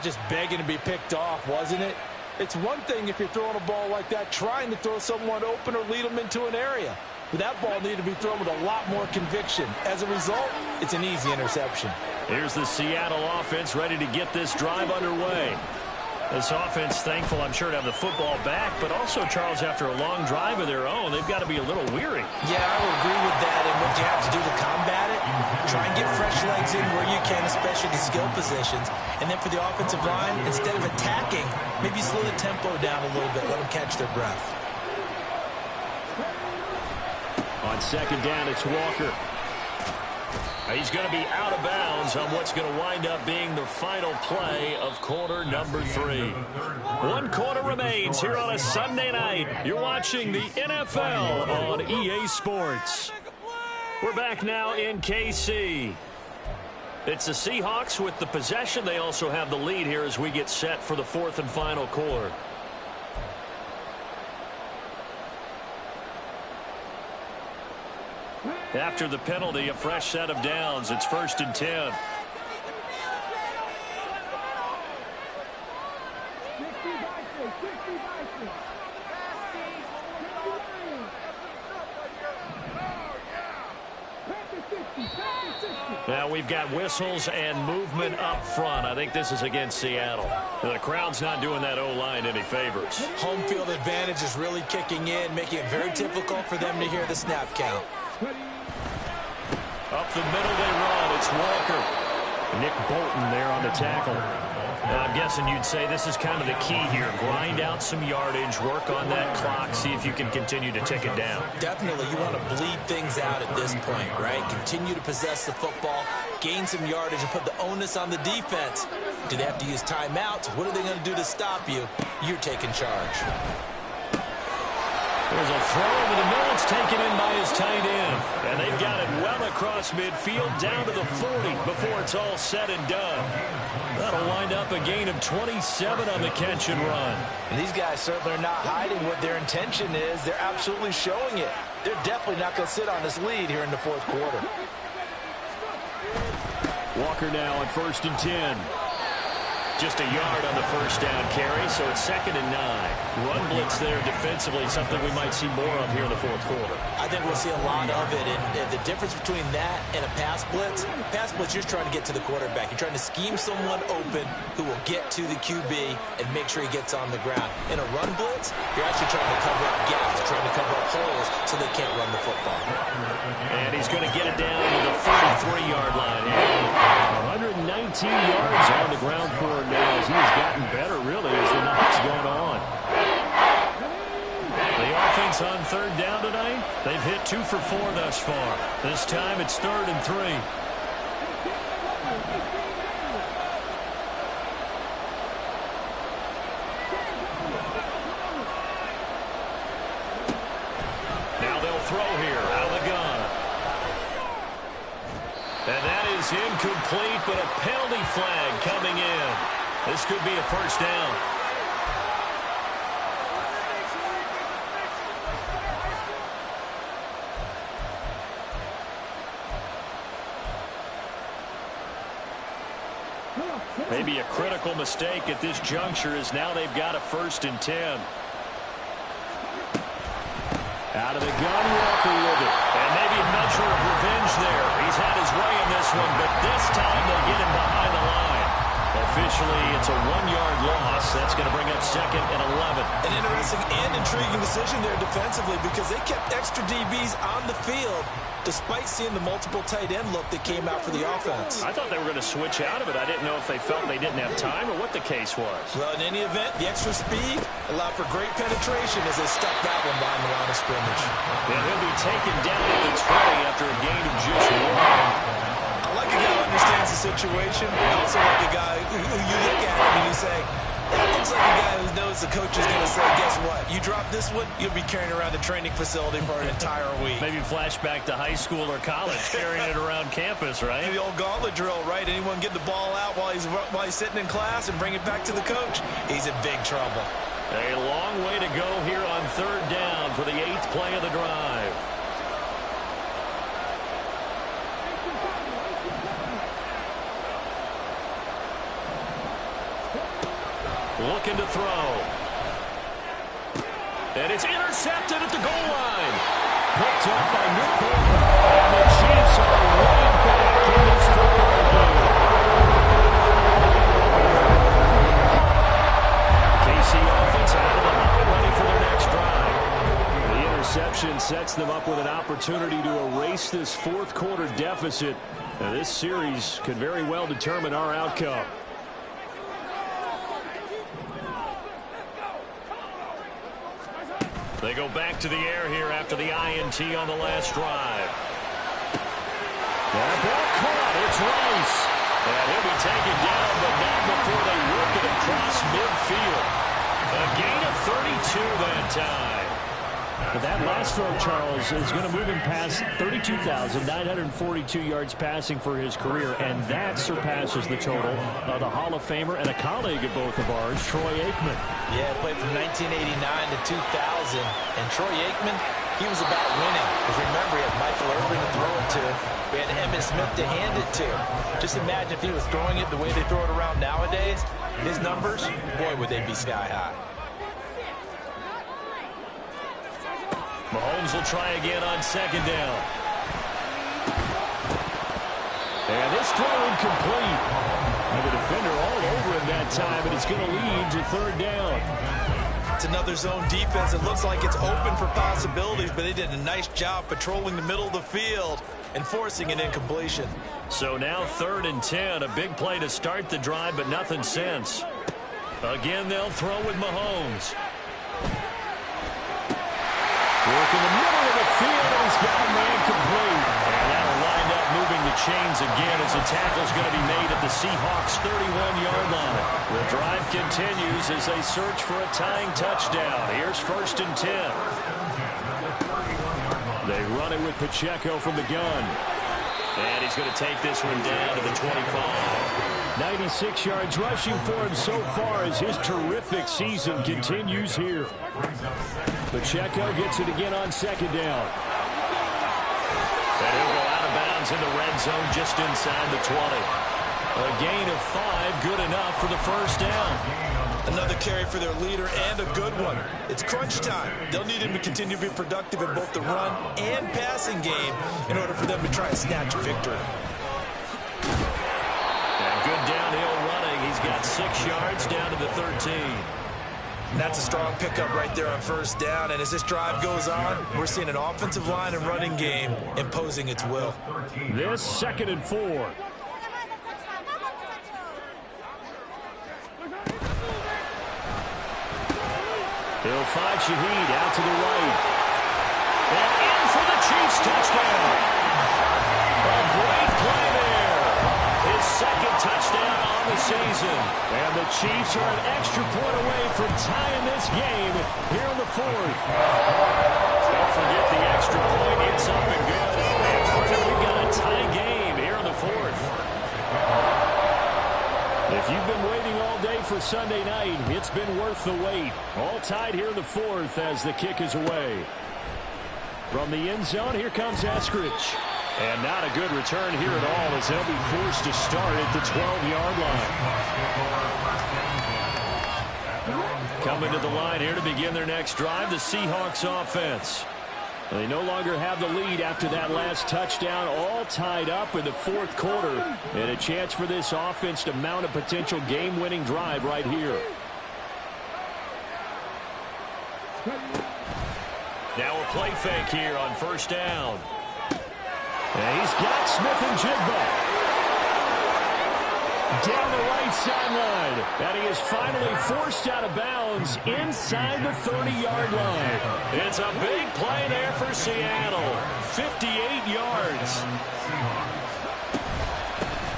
Just begging to be picked off, wasn't it? It's one thing if you're throwing a ball like that, trying to throw someone open or lead them into an area. But that ball needed to be thrown with a lot more conviction. As a result, it's an easy interception. Here's the Seattle offense ready to get this drive underway. This offense, thankful, I'm sure, to have the football back, but also, Charles, after a long drive of their own, they've got to be a little weary. Yeah, I would agree with that. And what you have to do to combat it, try and get fresh legs in where you can, especially the skill positions. And then for the offensive line, instead of attacking, maybe slow the tempo down a little bit, let them catch their breath. On second down, it's Walker. He's going to be out of bounds on what's going to wind up being the final play of quarter number 3. 1 quarter remains here on a Sunday night. You're watching the NFL on EA Sports. We're back now in KC. It's the Seahawks with the possession. They also have the lead here as we get set for the 4th and final quarter. After the penalty, a fresh set of downs. It's 1st and 10. Now we've got whistles and movement up front. I think this is against Seattle. The crowd's not doing that O-line any favors. Home field advantage is really kicking in, making it very difficult for them to hear the snap count. Up the middle they run. It's Walker. Nick Bolton there on the tackle. Now, I'm guessing you'd say this is kind of the key here. Grind out some yardage, work on that clock, see if you can continue to tick it down. Definitely, you want to bleed things out at this point, right? Continue to possess the football, gain some yardage, and put the onus on the defense. Do they have to use timeouts? What are they going to do to stop you? You're taking charge. There's a throw over the middle. It's taken in by his tight end. And they've got it well across midfield down to the 40 before it's all said and done. That'll wind up a gain of 27 on the catch and run. And these guys certainly are not hiding what their intention is. They're absolutely showing it. They're definitely not going to sit on this lead here in the 4th quarter. Walker now on 1st and 10. Just a yard on the first down carry, so it's 2nd and 9. Run blitz there defensively, something we might see more of here in the 4th quarter. I think we'll see a lot of it, and the difference between that and a pass blitz, you're trying to get to the quarterback. You're trying to scheme someone open who will get to the QB and make sure he gets on the ground. In a run blitz, you're actually trying to cover up gaps, trying to cover up holes so they can't run the football. And he's going to get it down to the 33-yard line. 119 yards on the ground for him now as he has gotten better, really, as the night's gone on. The offense on 3rd down tonight, they've hit 2 for 4 thus far. This time it's 3rd and 3. Now they'll throw here out of the gun. And that is incomplete, but a penalty flag coming in. This could be a 1st down. Maybe a critical mistake at this juncture as now they've got a 1st and 10. Out of the gun, Walker with it. And maybe a measure of revenge there. He's had his way in this one, but this time they'll get him behind the line. Officially, it's a 1-yard loss. That's going to bring up 2nd and 11. An interesting and intriguing decision there defensively because they kept extra DBs on the field despite seeing the multiple tight end look that came out for the offense. I thought they were going to switch out of it. I didn't know if they felt they didn't have time or what the case was. Well, in any event, the extra speed allowed for great penetration as they stuck that one behind the line of scrimmage. And he'll be taken down at the 20 after a gain of just 1. I like a guy who understands the situation. I also like a guy who you look at him and you say, that looks like a guy who knows the coach is going to say, guess what? You drop this one, you'll be carrying around the training facility for an entire week. Maybe flashback to high school or college, carrying it around campus, right? The old gauntlet drill, right? Anyone get the ball out while he's sitting in class and bring it back to the coach? He's in big trouble. A long way to go here on 3rd down for the 8th play of the drive. Looking to throw. And it's intercepted at the goal line. Picked up by Newton. And the Chiefs are right back in this football game. KC offense out of the huddle, ready for their next drive. The interception sets them up with an opportunity to erase this 4th quarter deficit. Now, this series could very well determine our outcome. They go back to the air here after the INT on the last drive. That ball caught. It's Rice. And he'll be taken down, but not before they work it across midfield. A gain of 32 that time. But that last throw, Charles, is going to move him past 32,942 yards passing for his career, and that surpasses the total of the Hall of Famer and a colleague of both of ours, Troy Aikman. Yeah, played from 1989 to 2000, and Troy Aikman, he was about winning. Because remember, he had Michael Irvin to throw it to. We had Emmitt Smith to hand it to. Just imagine if he was throwing it the way they throw it around nowadays, his numbers, boy, would they be sky high. Mahomes will try again on 2nd down. And this throw incomplete. And the defender all over him that time, and it's going to lead to 3rd down. It's another zone defense. It looks like it's open for possibilities, but they did a nice job patrolling the middle of the field and forcing an incompletion. So now 3rd and 10, a big play to start the drive, but nothing since. Again, they'll throw with Mahomes. Work in the middle of the field, and he's got a man complete. And that'll wind up moving the chains again as the tackle's going to be made at the Seahawks' 31-yard line. The drive continues as they search for a tying touchdown. Here's 1st and 10. They run it with Pacheco from the gun. And he's going to take this one down to the 25. 96 yards rushing for him so far as his terrific season continues here. Pacheco gets it again on 2nd down. And he'll go out of bounds in the red zone just inside the 20. A gain of 5, good enough for the 1st down. Another carry for their leader and a good one. It's crunch time. They'll need him to continue to be productive in both the run and passing game in order for them to try and snatch a victory. And good downhill running. He's got 6 yards down to the 13. And that's a strong pickup right there on 1st down. And as this drive goes on, we're seeing an offensive line and running game imposing its will. This 2nd and 4. He'll find Shaheed out to the right. And in for the Chiefs touchdown. A great play there. His 2nd touchdown on the season. And the Chiefs are an extra point away from tying this game here in the 4th. Don't forget the extra point. It's up and good. And we've got a tie game here in the 4th. If you've been waiting all day for Sunday night, it's been worth the wait. All tied here in the 4th as the kick is away. From the end zone, here comes Eskridge. And not a good return here at all as they'll be forced to start at the 12-yard line. Coming to the line here to begin their next drive, the Seahawks offense. They no longer have the lead after that last touchdown, all tied up in the 4th quarter. And a chance for this offense to mount a potential game-winning drive right here. Now a play fake here on 1st down. And he's got Smith and Jigba. Down the right sideline. And he is finally forced out of bounds inside the 30-yard line. It's a big play there for Seattle. 58 yards.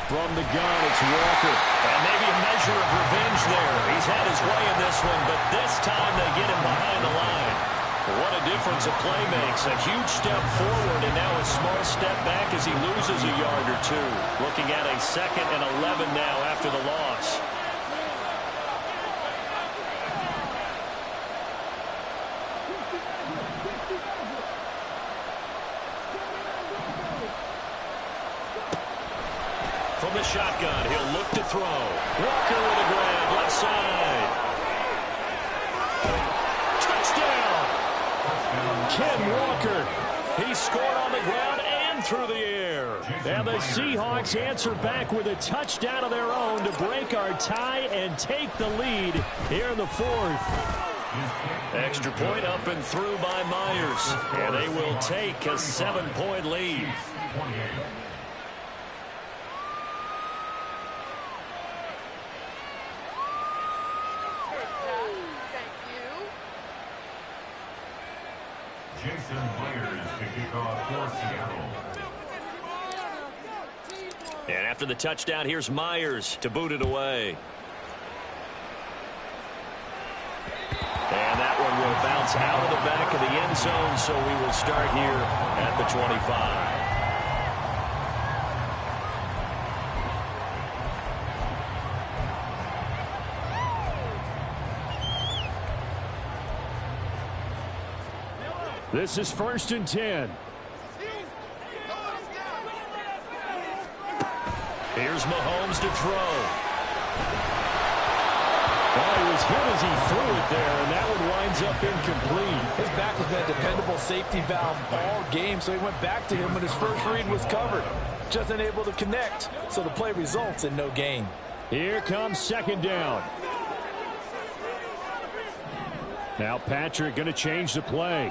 From the gun, it's Walker. And maybe a measure of revenge there. He's had his way in this one, but this time they get him behind the line. What a difference a play makes. A huge step forward and now a small step back as he loses a yard or two. Looking at a 2nd and 11 now after the loss. From the shotgun, he'll look to throw. Walker with a grab, left side. Touchdown! Ken Walker. He scored on the ground and through the air. And the Seahawks answer back with a touchdown of their own to break our tie and take the lead here in the 4th. Extra point up and through by Myers. And they will take a 7-point lead. Jason Myers to kick off for Seattle. And after the touchdown, here's Myers to boot it away. And that one will bounce out of the back of the end zone, so we will start here at the 25. This is 1st and 10. Here's Mahomes to throw. Well, he was hit as he threw it there, and that one winds up incomplete. His back has been a dependable safety valve all game, so he went back to him when his first read was covered. Just unable to connect, so the play results in no gain. Here comes 2nd down. Now Patrick going to change the play.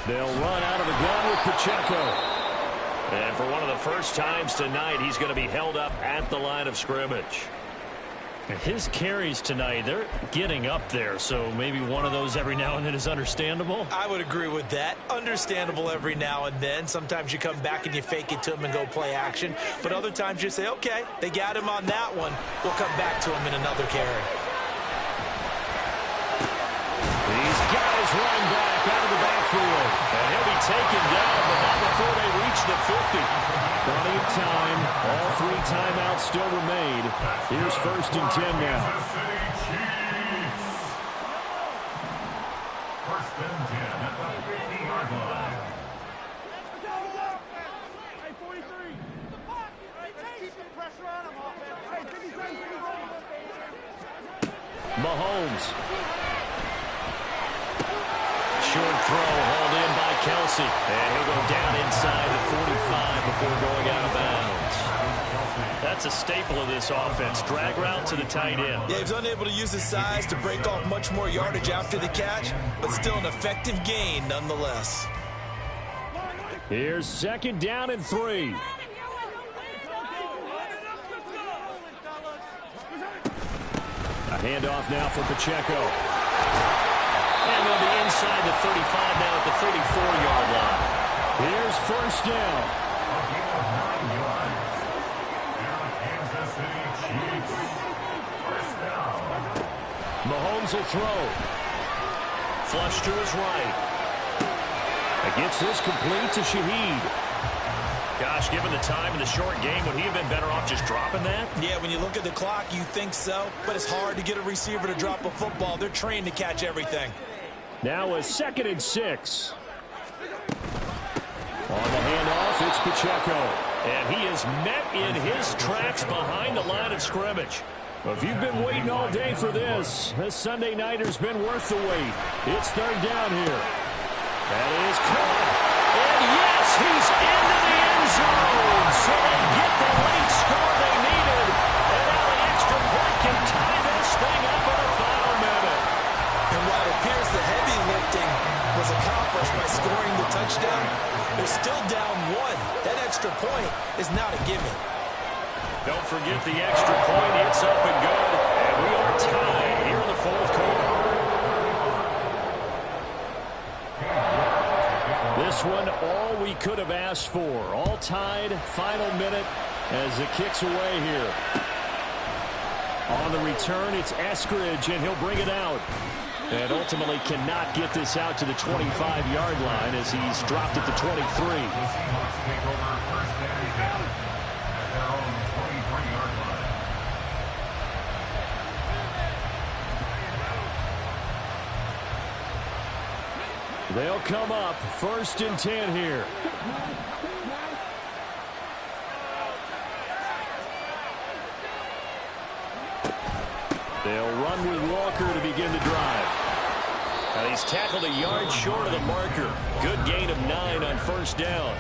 They'll run out of the gun with Pacheco. And for one of the first times tonight, he's going to be held up at the line of scrimmage. His carries tonight, they're getting up there, so maybe one of those every now and then is understandable. I would agree with that. Understandable every now and then. Sometimes you come back and you fake it to him and go play action. But other times you say, okay, they got him on that one. We'll come back to him in another carry. He's got his running back out of the backfield. And he'll be taken down, but not before they reach the 50. Plenty of time. All 3 timeouts still remain. Here's 1st and 10 now. Kansas City Chiefs. 1st and 10 at the 50-yard line. Mahomes. Short throw hauled in by Kelsey. And he'll go down inside the 45 before going out of bounds. That's a staple of this offense. Drag route to the tight end. Yeah, he's unable to use his size to break off much more yardage after the catch, but still an effective gain nonetheless. Here's 2nd down and 3. A handoff now for Pacheco. And they'll be inside the 35 now at the 34-yard line. Here's 1st down. A gain of 9 yards. And the Kansas City Chiefs. 1st down. Mahomes will throw. Flush to his right. Gets this complete to Shaheed. Gosh, given the time in the short game, would he have been better off just dropping that? Yeah, when you look at the clock, you think so, but it's hard to get a receiver to drop a football. They're trained to catch everything. Now a 2nd and 6. On the handoff, it's Pacheco. And he is met in his tracks behind the line of scrimmage. Well, if you've been waiting all day for this Sunday nighter's been worth the wait. It's 3rd down here. That is caught. And yes, he's into the end zone. So they get the late score they needed. And now the extra point can tie this thing up in the final minute. And while it appears the heavy lifting was accomplished by scoring the touchdown, there's still down one. That extra point is not a gimme. Don't forget the extra point. It's up and good. And we are tied here in the fourth quarter. This one, all we could have asked for. All tied, final minute as it kicks away here. On the return, it's Eskridge, and he'll bring it out. And ultimately cannot get this out to the 25-yard line as he's dropped at the 23. The Seahawks take over first and 10 at their own 23-yard line. They'll come up first and 10 here. They'll run with Walker to begin the drive. And he's tackled a yard short of the marker. Good gain of 9 on first down.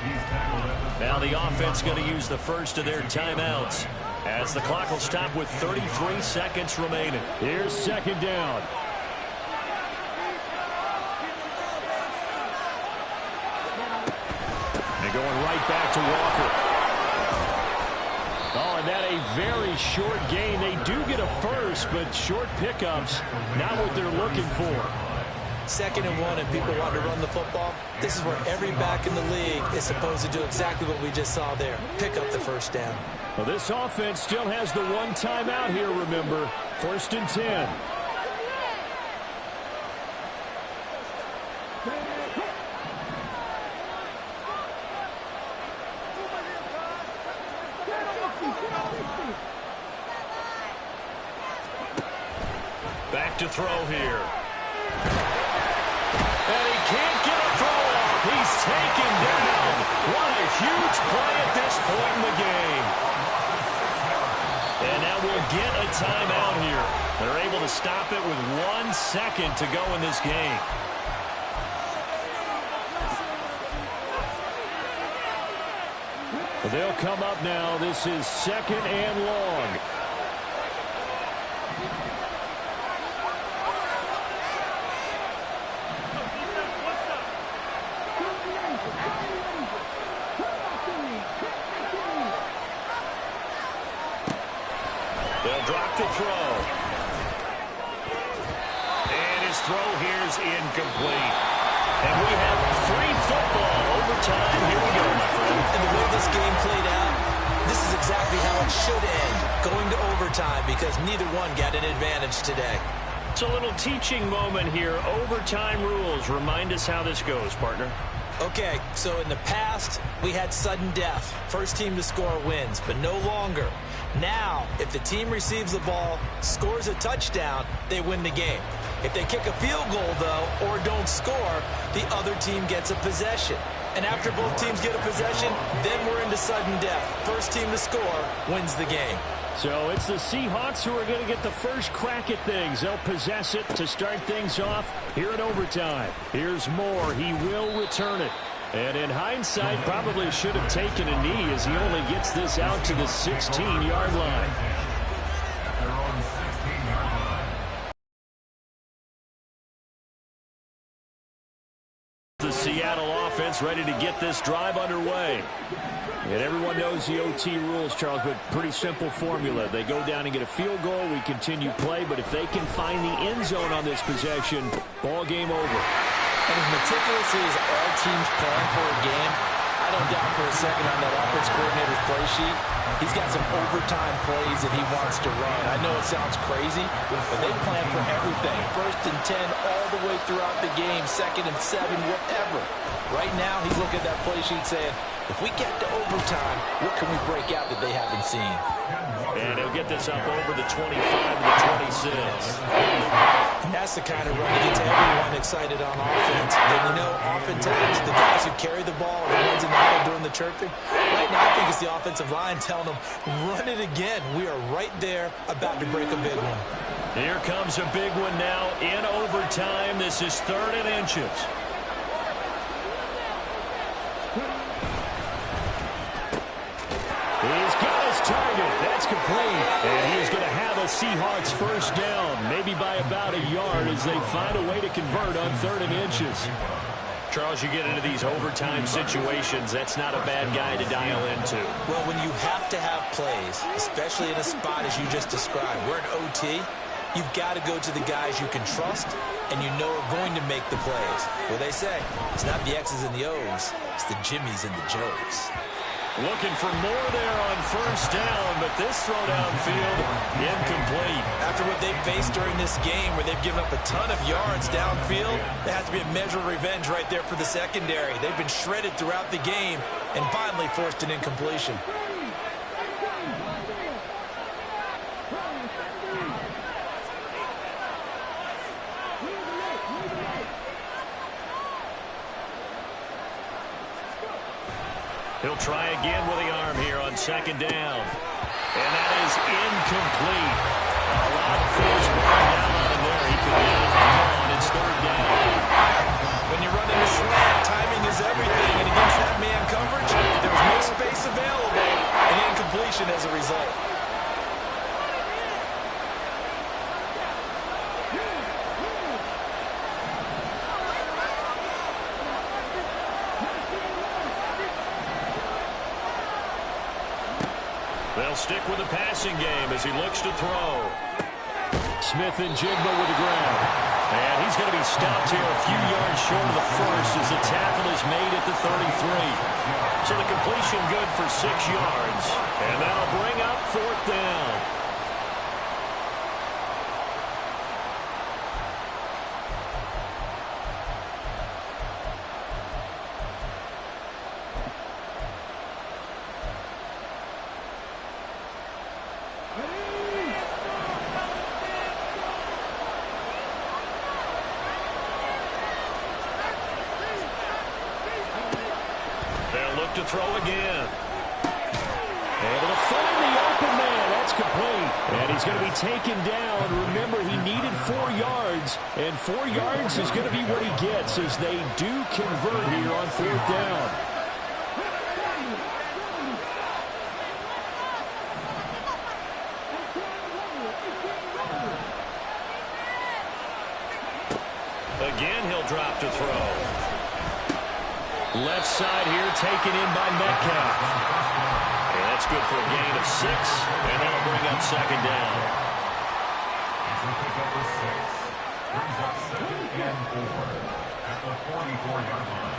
Now the offense going to use the first of their timeouts as the clock will stop with 33 seconds remaining. Here's second down. And going right back to Walker. Oh, and that a very short gain. They do get a first, but short pickups, not what they're looking for. 2nd and 1 and people want to run the football. This is where every back in the league is supposed to do exactly what we just saw there. Pick up the first down. Well, this offense still has the one timeout here, remember. First and 10. Back to throw here. And he can't get a throw off. He's taken down. What a huge play at this point in the game. And now we'll get a timeout here. They're able to stop it with 1 second to go in this game. They'll come up now. This is 2nd and long. They'll drop the throw. And his throw here's incomplete. And we have free football. Overtime. Here we go, my friend. And the way this game played out, this is exactly how it should end. Going to overtime because neither one got an advantage today. It's a little teaching moment here. Overtime rules. Remind us how this goes, partner. Okay, so in the past, we had sudden death. First team to score wins, but no longer. Now, if the team receives the ball, scores a touchdown, they win the game. If they kick a field goal, though, or don't score, the other team gets a possession. And after both teams get a possession, then we're into sudden death. First team to score wins the game. So it's the Seahawks who are going to get the first crack at things. They'll possess it to start things off here in overtime. Here's Moore. He will return it. And in hindsight, probably should have taken a knee as he only gets this out to the 16-yard line. Their own 16-yard line. The Seattle offense ready to get this drive underway. And everyone knows the OT rules, Charles, but pretty simple formula. They go down and get a field goal, we continue play, but if they can find the end zone on this possession, ball game over. And as meticulously as all teams plan for a game, I don't doubt for a second on that offense coordinator's play sheet, he's got some overtime plays that he wants to run. I know it sounds crazy, but they plan for everything. 1st and 10 all the way throughout the game, 2nd and 7, whatever. Right now, he's looking at that play sheet saying, if we get to overtime, what can we break out that they haven't seen? And he'll get this up over the 25 and the 26. That's the kind of run that gets everyone excited on offense. And you know, oftentimes the guys who carry the ball are the ones in the huddle doing the chirping. Right now, I think it's the offensive line telling them, run it again. We are right there about to break a big one. Here comes a big one now in overtime. This is 3rd and inches. He's got his target. That's complete. And he is going to have a Seahawks first down, maybe by about a yard as they find a way to convert on 3rd and inches. Charles, you get into these overtime situations, that's not a bad guy to dial into. Well, when you have to have plays, especially in a spot as you just described, we're in OT, you've got to go to the guys you can trust and you know are going to make the plays. Well, they say, it's not the X's and the O's, it's the Jimmies and the Joes. Looking for more there on first down, but this throw downfield, incomplete. After what they've faced during this game where they've given up a ton of yards downfield, there has to be a measure of revenge right there for the secondary. They've been shredded throughout the game and finally forced an incompletion. He'll try again with the arm here on second down. And that is incomplete. A lot of force brought down on him there. He could not hang on. It's third down. When you run into slant, timing is everything. And against that man coverage, there was no space available. An incompletion as a result. They'll stick with the passing game as he looks to throw. Smith and Jigba with the ground. And he's going to be stopped here a few yards short of the first as the tackle is made at the 33. So the completion good for 6 yards. And that'll bring up fourth down. To throw again. Able to find the open man. That's complete. And he's going to be taken down. Remember, he needed 4 yards, and 4 yards is going to be what he gets as they do convert here on fourth down. Again, he'll drop to throw. Left side here taken in by Metcalf. And that's good for a gain of 6, and that'll bring up second down. As we pick up the 6, brings up 2nd and 4 at the 44-yard line.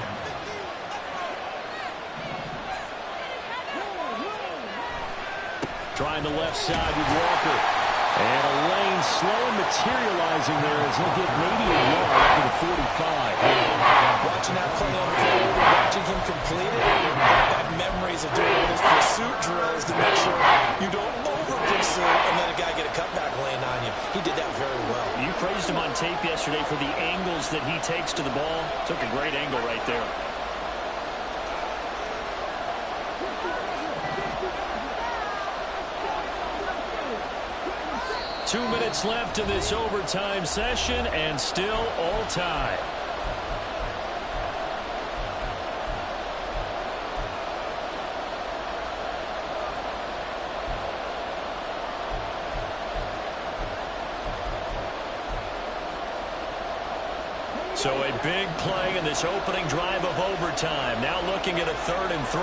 Trying the left side with Walker. And a lane slow materializing there as he'll get maybe a yard up to the 45. Watching that play unfold, watching him complete it, brought back memories of doing all those pursuit drills to make sure you don't over-pursue and let a guy get a cutback lane on you. He did that very well. You praised him on tape yesterday for the angles that he takes to the ball. Took a great angle right there. Two minutes left in this overtime session, and still all tied. So a big play in this opening drive of overtime. Now looking at a 3rd and 3.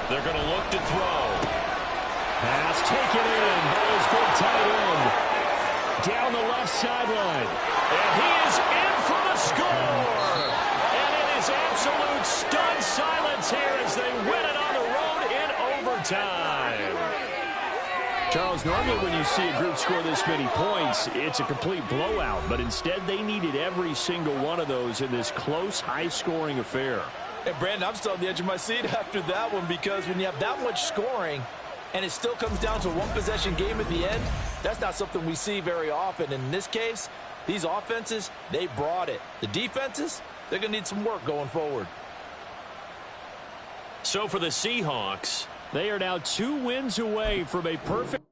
They're going to look to throw. Pass taken in by his big tight end. Down the left sideline. And he is in for the score. And it is absolute stunned silence here as they win it on the road in overtime. Charles, normally when you see a group score this many points, it's a complete blowout. But instead, they needed every single one of those in this close, high-scoring affair. And Brandon, I'm still on the edge of my seat after that one because when you have that much scoring and it still comes down to a one-possession game at the end, that's not something we see very often. And in this case, these offenses, they brought it. The defenses, they're going to need some work going forward. So for the Seahawks, they are now 2 wins away from a perfect